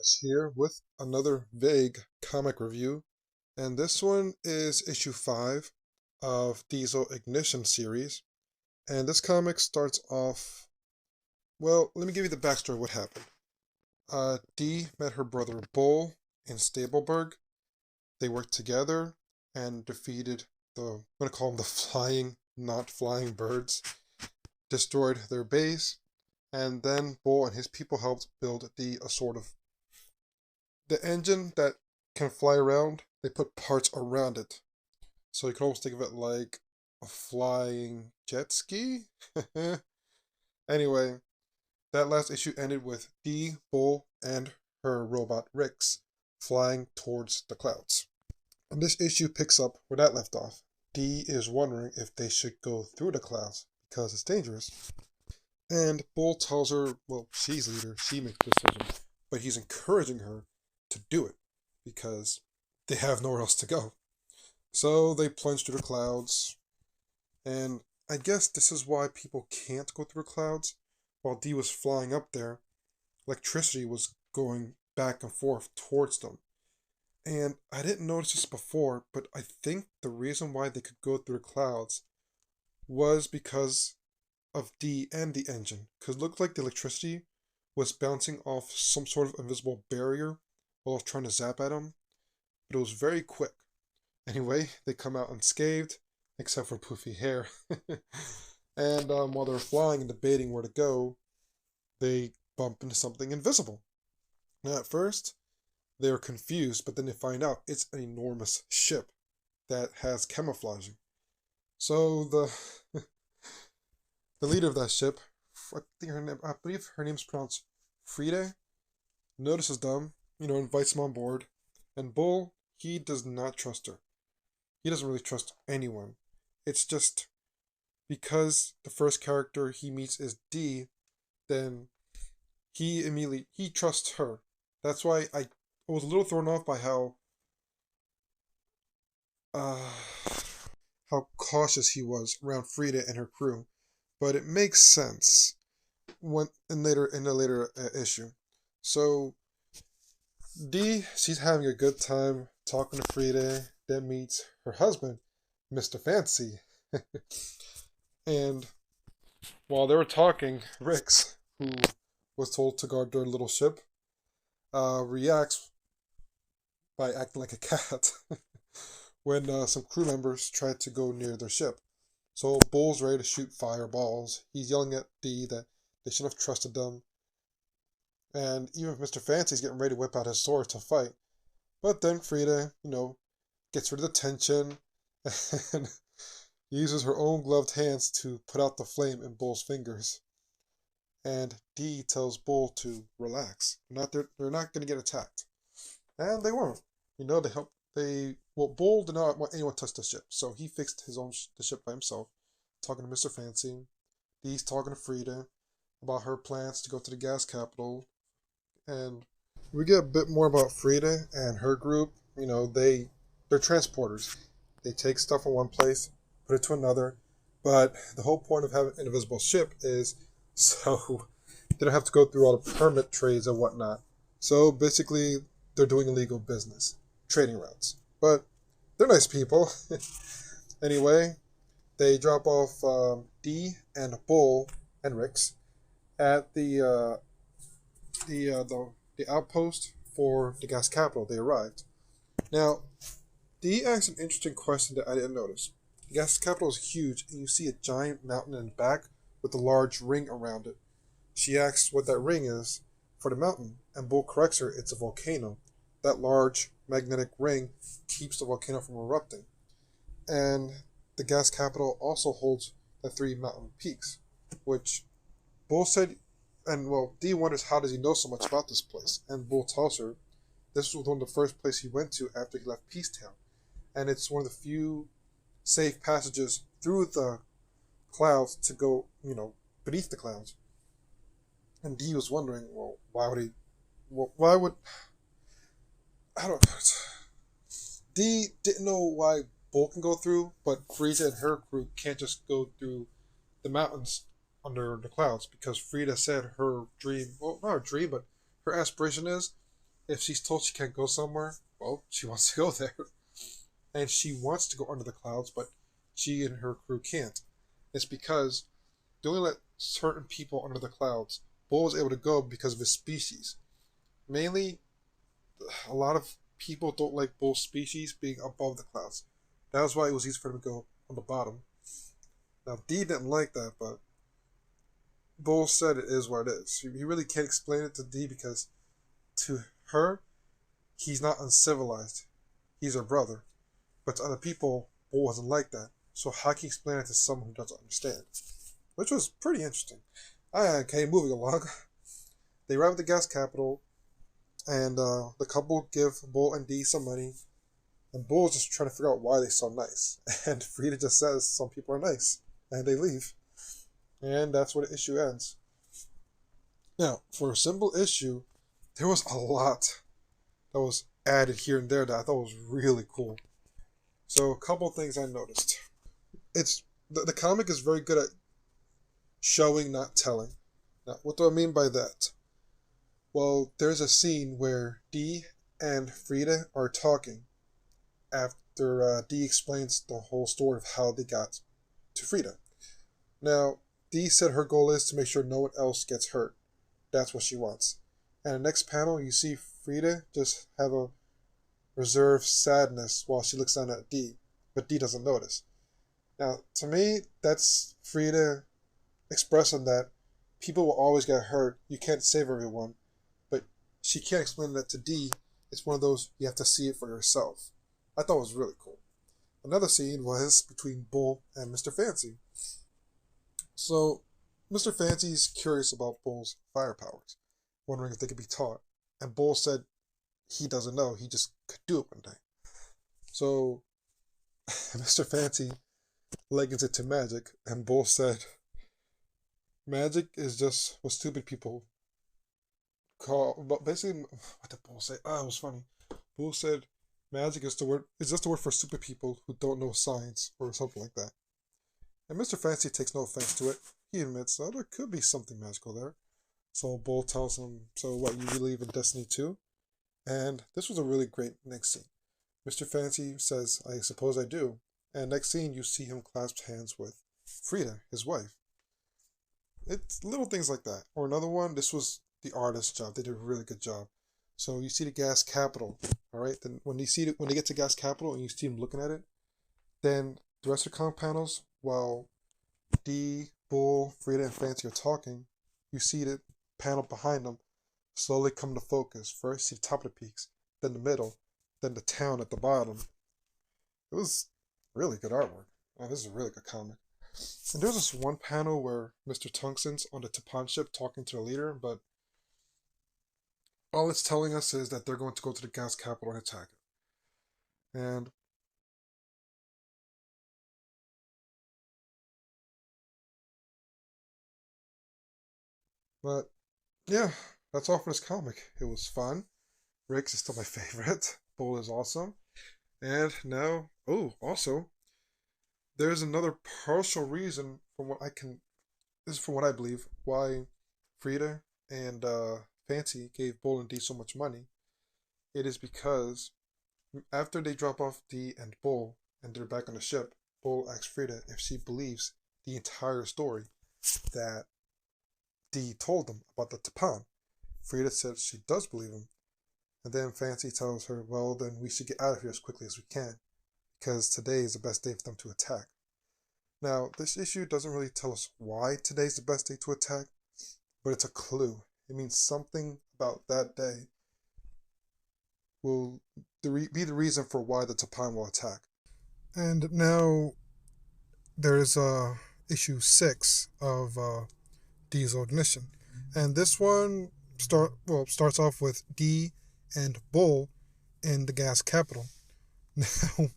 Alex here with another vague comic review, and this one is issue 5 of Diesel Ignition series. And this comic starts off, well, let me give you the backstory of what happened. Dee met her brother Bull in Stableburg. They worked together and defeated I'm going to call them the flying, not flying birds, destroyed their base, and then Bull and his people helped build a sort of the engine that can fly around. They put parts around it, so you can almost think of it like a flying jet ski. Anyway, that last issue ended with Dee, Bull, and her robot Rix flying towards the clouds. And this issue picks up where that left off. Dee is wondering if they should go through the clouds because it's dangerous. And Bull tells her, well, she's leader, she makes the decision, but he's encouraging her to do it because they have nowhere else to go. So they plunge through the clouds, and I guess this is why people can't go through the clouds. While Dee was flying up there, electricity was going back and forth towards them. And I didn't notice this before, but I think the reason why they could go through the clouds was because of Dee and the engine. Because it looked like the electricity was bouncing off some sort of invisible barrier while I was trying to zap at them. But it was very quick. Anyway, they come out unscathed, except for poofy hair. And while they're flying and debating where to go, they bump into something invisible. Now at first, they are confused, but then they find out it's an enormous ship that has camouflaging. So the the leader of that ship, I believe her name's pronounced Frida, notices them, invites them on board, and Bull, he does not trust her. He doesn't really trust anyone. It's just because the first character he meets is Dee, then he trusts her. That's why I was a little thrown off by uh, how cautious he was around Frida and her crew, but it makes sense in a later issue. So Dee, she's having a good time talking to Frida, then meets her husband, Mr. Fancy. And while they were talking, Rix, who was told to guard their little ship, reacts by acting like a cat when some crew members try to go near their ship. So Bull's ready to shoot fireballs. He's yelling at Dee that they shouldn't have trusted them. And even Mr. Fancy's getting ready to whip out his sword to fight. But then Frida, gets rid of the tension and uses her own gloved hands to put out the flame in Bull's fingers. And Dee tells Bull to relax. They're not going to get attacked. And they weren't. Bull did not want anyone to touch the ship, so he fixed the ship by himself, talking to Mr. Fancy. Dee's talking to Frida about her plans to go to the gas capital, and we get a bit more about Frida and her group. They're transporters. They take stuff from one place, put it to another, but the whole point of having an invisible ship is so they don't have to go through all the permit trades and whatnot. So basically, they're doing illegal business, trading routes. But they're nice people. Anyway, they drop off Dee and Bull and Rix at the outpost for the gas capital. They arrived. Now, Dee asks an interesting question that I didn't notice. The gas capital is huge, and you see a giant mountain in the back with a large ring around it. She asks what that ring is for the mountain, and Bull corrects her it's a volcano. That large magnetic ring keeps the volcano from erupting. And the gas capital also holds the 3 mountain peaks, which Bull said, and well, Dee wonders how does he know so much about this place, and Bull tells her this was one of the first places he went to after he left Peacetown, and it's one of the few safe passages through the clouds to go, beneath the clouds. And Dee was wondering, well, why would, I don't know. Dee didn't know why Bull can go through, but Frida and her group can't just go through the mountains under the clouds, because Frida said her dream, well, not her dream, but her aspiration is If she's told she can't go somewhere, well, she wants to go there. And she wants to go under the clouds, but she and her crew can't. It's because they only let certain people under the clouds. Bull was able to go because of his species. Mainly, a lot of people don't like Bull's species being above the clouds. That was why it was easy for him to go on the bottom. Now, Dee didn't like that, but Bull said it is what it is. He really can't explain it to Dee because to her, he's not uncivilized. He's her brother. But to other people, Bull wasn't like that. So how can you explain it to someone who doesn't understand? Which was pretty interesting. Okay, moving along. They arrive at the gas capital, and the couple give Bull and Dee some money. And Bull's just trying to figure out why they're so nice. And Frida just says some people are nice. And they leave. And that's where the issue ends. Now, for a simple issue, there was a lot that was added here and there that I thought was really cool. So a couple things I noticed. It's the comic is very good at showing, not telling. Now, what do I mean by that? Well, there's a scene where Dee and Frida are talking after Dee explains the whole story of how they got to Frida. Now, Dee said her goal is to make sure no one else gets hurt. That's what she wants. And the next panel, you see Frida just have a reserved sadness while she looks down at Dee, but Dee doesn't notice. Now, to me, that's Frida expressing that people will always get hurt. You can't save everyone, but she can't explain that to Dee. It's one of those you have to see it for yourself. I thought it was really cool. Another scene was between Bull and Mr. Fancy. So, Mr. Fancy's curious about Bull's fire powers, wondering if they could be taught. And Bull said he doesn't know, he just could do it one day. So, Mr. Fancy likens it to magic, and Bull said, magic is just what stupid people call. But basically, what did Bull say? Oh, it was funny. Bull said, magic is just the word for stupid people who don't know science or something like that. And Mr. Fancy takes no offense to it. He admits that there could be something magical there. So Bull tells him, so what, you believe in Destiny too? And this was a really great next scene. Mr. Fancy says, I suppose I do. And next scene, you see him clasp hands with Frida, his wife. It's little things like that. Or another one, this was the artist's job. They did a really good job. So you see the gas capital, all right? Then when they get to gas capital and you see them looking at it, then the rest of the comic panels, while Dee, Bull, Frida, and Fancy are talking, you see the panel behind them slowly come to focus. First, you see the top of the peaks, then the middle, then the town at the bottom. It was really good artwork. Man, this is a really good comic. And there's this one panel where Mr. Tungsten's on the Tapan ship talking to the leader, but all it's telling us is that they're going to go to the gas capital and attack it. And but yeah, that's all for this comic. It was fun. Riggs is still my favorite. Bull is awesome. And now, oh, also, there's another partial reason from what I can. This is from what I believe why Frida and Fancy gave Bull and Dee so much money. It is because after they drop off Dee and Bull and they're back on the ship, Bull asks Frida if she believes the entire story that Dee told them about the Tapan. Frida says she does believe him. And then Fancy tells her, well, then we should get out of here as quickly as we can, because today is the best day for them to attack. Now, this issue doesn't really tell us why today's the best day to attack, but it's a clue. It means something about that day will be the reason for why the Tapan will attack. And now there's issue 6 of Dee's Ignition. And this one starts off with Dee and Bull in the gas capital. Now,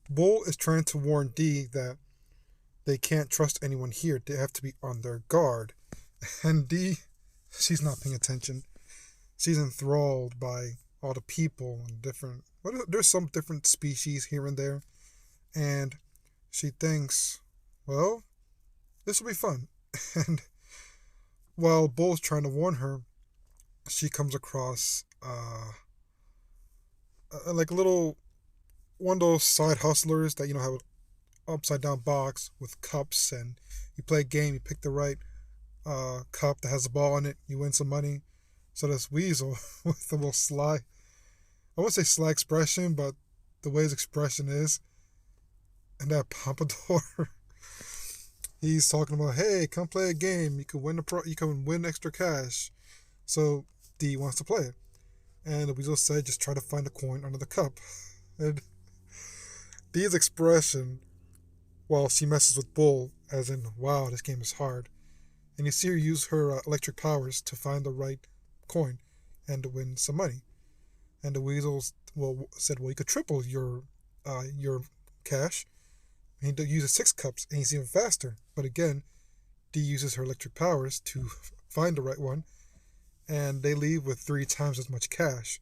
Bull is trying to warn Dee that they can't trust anyone here. They have to be on their guard. And Dee, she's not paying attention. She's enthralled by all the people and there's some different species here and there. And she thinks, well, this will be fun. And while Bull's trying to warn her, she comes across like a little one of those side hustlers that have an upside down box with cups, and you play a game. You pick the right cup that has a ball in it. You win some money. So this Weasel with the little sly, I wouldn't say sly expression, but the way his expression is, and that pompadour, he's talking about, hey, come play a game. You can win you can win extra cash. So D wants to play it, and the Weasel said, just try to find a coin under the cup. And D's expression while she messes with Bull, as in, wow, this game is hard. And you see her use her electric powers to find the right coin and to win some money. And the Weasel said, well, you could triple your cash. And he uses 6 cups, and he's even faster. But again, D uses her electric powers to find the right one, and they leave with 3 times as much cash.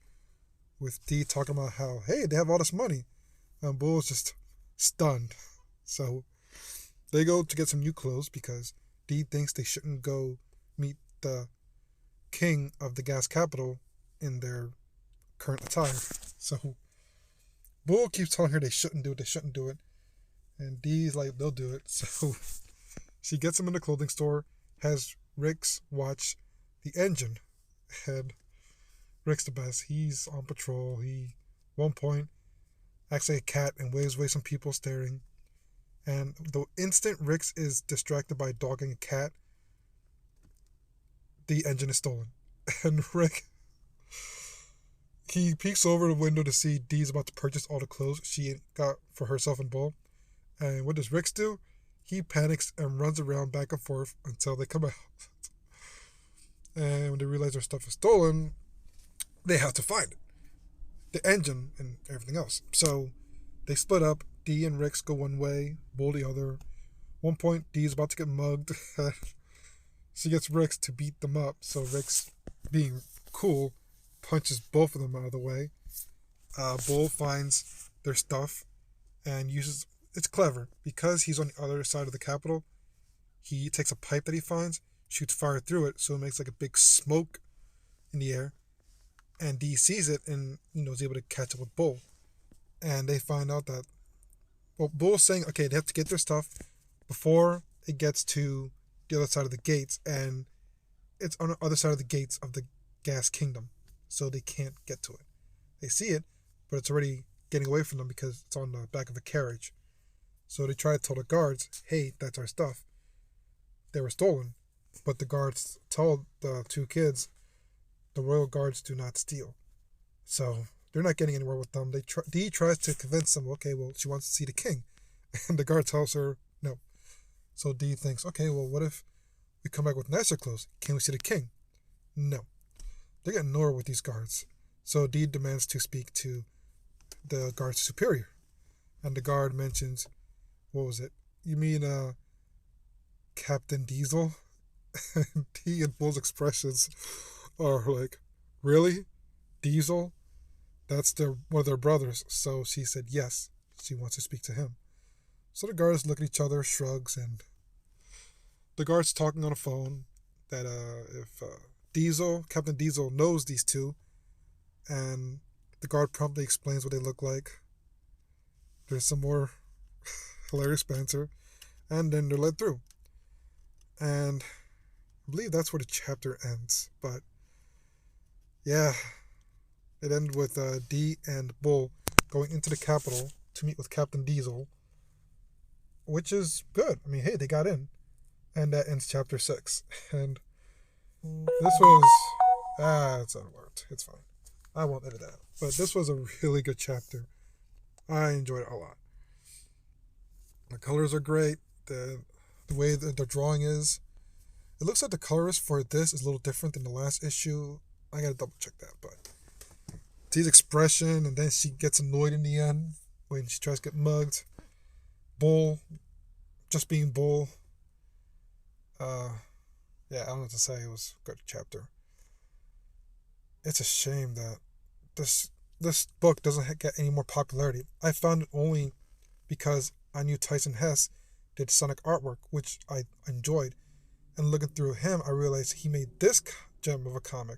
With D talking about how, hey, they have all this money. And Bull's just stunned. So they go to get some new clothes because D thinks they shouldn't go meet the king of the gas capital in their current attire. So Bull keeps telling her they shouldn't do it. And D's like, they'll do it. So she gets them in the clothing store, has Rix watch the engine. And Rick's the best. He's on patrol. He, one point, acts like a cat and waves away some people staring. And the instant Rix is distracted by a dog and a cat, the engine is stolen. And Rick, he peeks over the window to see Dee's about to purchase all the clothes she got for herself and Bull. And what does Rix do? He panics and runs around back and forth until they come out. And when they realize their stuff is stolen, they have to find it. The engine and everything else. So they split up. D and Rix go one way, Bull the other. One point, D is about to get mugged. She gets Rix to beat them up. So Rix, being cool, punches both of them out of the way. Bull finds their stuff and uses... It's clever. Because he's on the other side of the Capitol, he takes a pipe that he finds, shoots fire through it, so it makes like a big smoke in the air. And D sees it and, is able to catch up with Bull. And they find out that... Well, Bull's saying, okay, they have to get their stuff before it gets to the other side of the gates. And it's on the other side of the gates of the Gas Kingdom. So they can't get to it. They see it, but it's already getting away from them because it's on the back of a carriage. So they try to tell the guards, hey, that's our stuff. They were stolen. But the guards tell the 2 kids, the royal guards do not steal. So they're not getting anywhere with them. Dee tries to convince them, okay, well, she wants to see the king. And the guard tells her no. So Dee thinks, okay, well, what if we come back with nicer clothes? Can we see the king? No. They're getting nowhere with these guards. So Dee demands to speak to the guard's superior. And the guard mentions, what was it? You mean Captain Diesel? And Dee and Bull's expressions are like, really? Diesel? That's one of their brothers. So she said yes, she wants to speak to him. So the guards look at each other, shrugs, and the guard's talking on a phone that if Captain Diesel knows these 2, and the guard promptly explains what they look like. There's some more hilarious banter, and then they're let through. And I believe that's where the chapter ends. But yeah, it ended with D and Bull going into the Capitol to meet with Captain Diesel, which is good. I mean, hey, they got in. And that ends chapter 6. And this was... it's unmarked. It's fine. I won't edit that out. But this was a really good chapter. I enjoyed it a lot. The colors are great. The way the drawing is. It looks like the colors for this is a little different than the last issue. I gotta double check that, but Dee's expression, and then she gets annoyed in the end when she tries to get mugged. Bull, just being Bull. Yeah, I don't know what to say. It was a good chapter. It's a shame that this book doesn't get any more popularity. I found it only because I knew Tyson Hesse did Sonic artwork, which I enjoyed. And looking through him, I realized he made this gem of a comic.